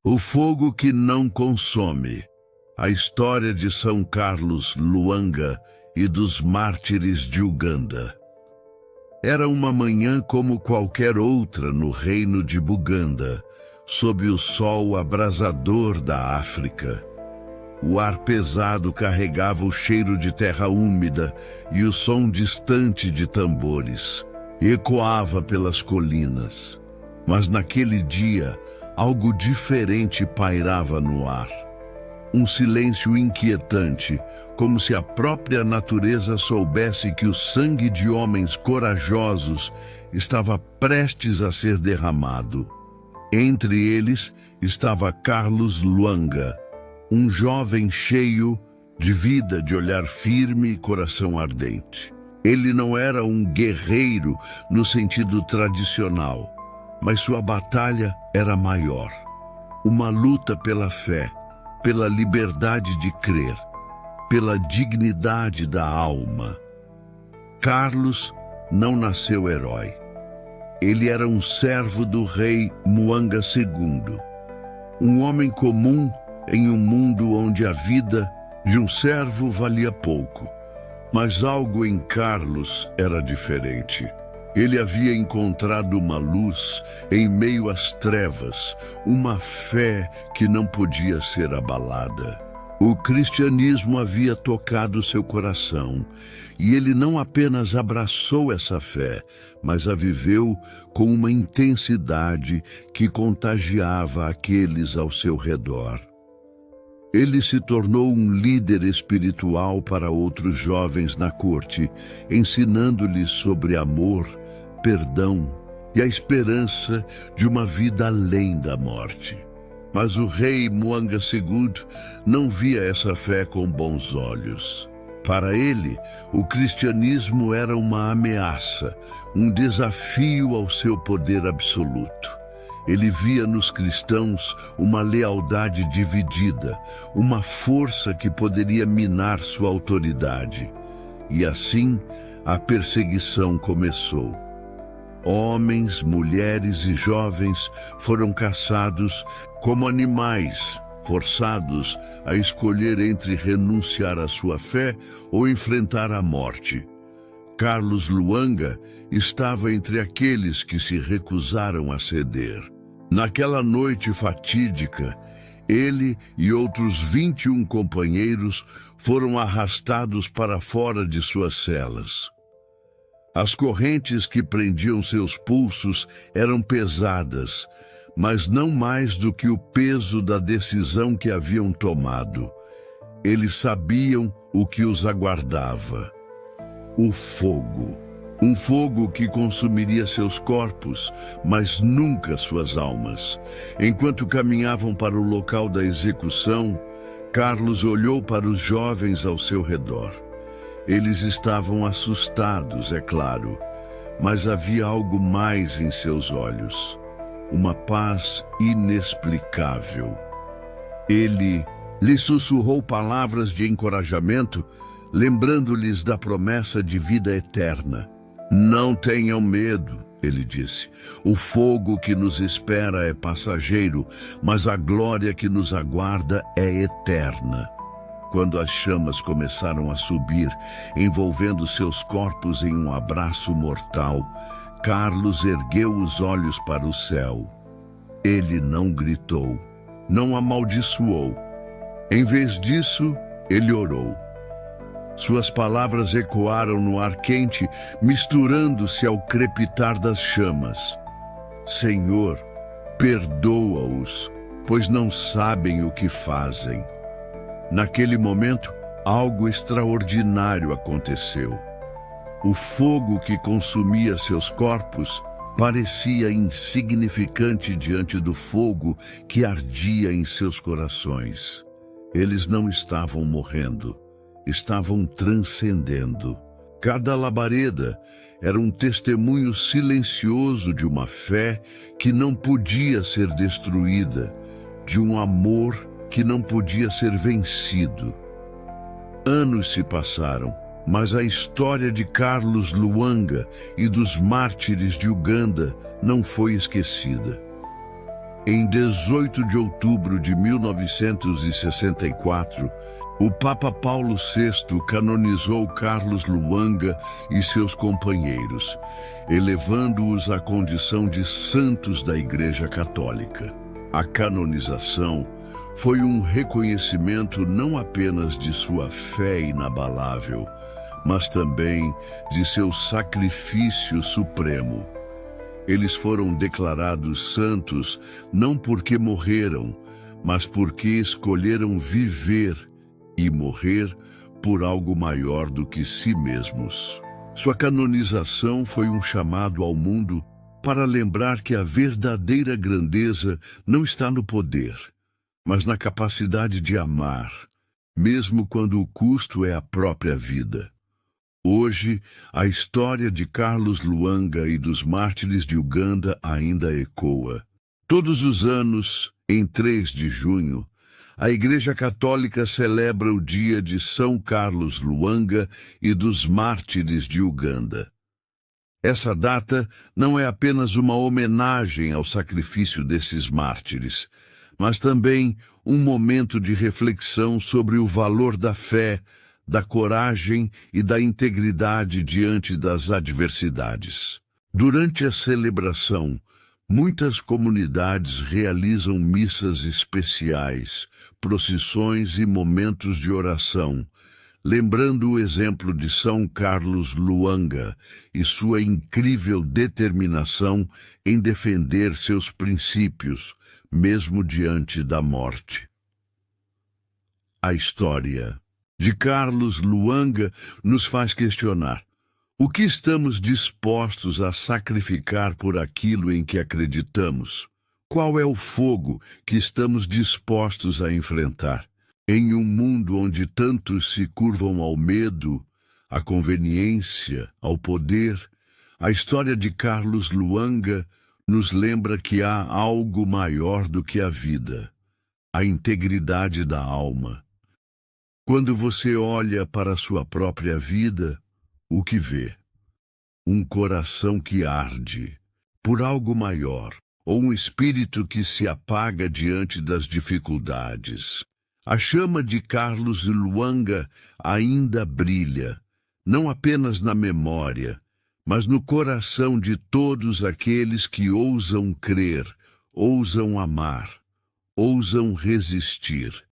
O fogo que não consome. A história de São Carlos Lwanga e dos mártires de Uganda. Era uma manhã como qualquer outra no reino de Buganda, sob o sol abrasador da África. O ar pesado carregava o cheiro de terra úmida e o som distante de tambores. Ecoava pelas colinas. Mas naquele dia, algo diferente pairava no ar. Um silêncio inquietante, como se a própria natureza soubesse que o sangue de homens corajosos estava prestes a ser derramado. Entre eles estava Carlos Lwanga, um jovem cheio de vida, de olhar firme e coração ardente. Ele não era um guerreiro no sentido tradicional, mas sua batalha era maior. Uma luta pela fé, pela liberdade de crer, pela dignidade da alma. Carlos não nasceu herói. Ele era um servo do rei Mwanga II, um homem comum em um mundo onde a vida de um servo valia pouco. Mas algo em Carlos era diferente. Ele havia encontrado uma luz em meio às trevas, uma fé que não podia ser abalada. O cristianismo havia tocado seu coração, e ele não apenas abraçou essa fé, mas a viveu com uma intensidade que contagiava aqueles ao seu redor. Ele se tornou um líder espiritual para outros jovens na corte, ensinando-lhes sobre amor, perdão e a esperança de uma vida além da morte. Mas o rei Mwanga II não via essa fé com bons olhos. Para ele, o cristianismo era uma ameaça, um desafio ao seu poder absoluto. Ele via nos cristãos uma lealdade dividida, uma força que poderia minar sua autoridade. E assim, a perseguição começou. Homens, mulheres e jovens foram caçados como animais, forçados a escolher entre renunciar à sua fé ou enfrentar a morte. Carlos Lwanga estava entre aqueles que se recusaram a ceder. Naquela noite fatídica, ele e outros 21 companheiros foram arrastados para fora de suas celas. As correntes que prendiam seus pulsos eram pesadas, mas não mais do que o peso da decisão que haviam tomado. Eles sabiam o que os aguardava: o fogo. Um fogo que consumiria seus corpos, mas nunca suas almas. Enquanto caminhavam para o local da execução, Carlos olhou para os jovens ao seu redor. Eles estavam assustados, é claro, mas havia algo mais em seus olhos. Uma paz inexplicável. Ele lhes sussurrou palavras de encorajamento, lembrando-lhes da promessa de vida eterna. Não tenham medo, ele disse. O fogo que nos espera é passageiro, mas a glória que nos aguarda é eterna. Quando as chamas começaram a subir, envolvendo seus corpos em um abraço mortal, Carlos ergueu os olhos para o céu. Ele não gritou, não amaldiçoou. Em vez disso, ele orou. Suas palavras ecoaram no ar quente, misturando-se ao crepitar das chamas. Senhor, perdoa-os, pois não sabem o que fazem. Naquele momento, algo extraordinário aconteceu. O fogo que consumia seus corpos parecia insignificante diante do fogo que ardia em seus corações. Eles não estavam morrendo. Estavam transcendendo. Cada labareda era um testemunho silencioso de uma fé que não podia ser destruída, de um amor que não podia ser vencido. Anos se passaram, mas a história de Carlos Lwanga e dos mártires de Uganda não foi esquecida. Em 18 de outubro de 1964, o Papa Paulo VI canonizou Carlos Luanga e seus companheiros, elevando-os à condição de santos da Igreja Católica. A canonização foi um reconhecimento não apenas de sua fé inabalável, mas também de seu sacrifício supremo. Eles foram declarados santos não porque morreram, mas porque escolheram viver e morrer por algo maior do que si mesmos. Sua canonização foi um chamado ao mundo para lembrar que a verdadeira grandeza não está no poder, mas na capacidade de amar, mesmo quando o custo é a própria vida. Hoje, a história de Carlos Luanga e dos mártires de Uganda ainda ecoa. Todos os anos, em 3 de junho, a Igreja Católica celebra o dia de São Carlos Luanga e dos mártires de Uganda. Essa data não é apenas uma homenagem ao sacrifício desses mártires, mas também um momento de reflexão sobre o valor da fé, da coragem e da integridade diante das adversidades. Durante a celebração, muitas comunidades realizam missas especiais, procissões e momentos de oração, lembrando o exemplo de São Carlos Luanga e sua incrível determinação em defender seus princípios, mesmo diante da morte. A história de Carlos Luanga nos faz questionar: o que estamos dispostos a sacrificar por aquilo em que acreditamos? Qual é o fogo que estamos dispostos a enfrentar? Em um mundo onde tantos se curvam ao medo, à conveniência, ao poder, a história de Carlos Luanga nos lembra que há algo maior do que a vida: a integridade da alma. Quando você olha para a sua própria vida, o que vê? Um coração que arde por algo maior, ou um espírito que se apaga diante das dificuldades. A chama de Carlos Luanga ainda brilha, não apenas na memória, mas no coração de todos aqueles que ousam crer, ousam amar, ousam resistir.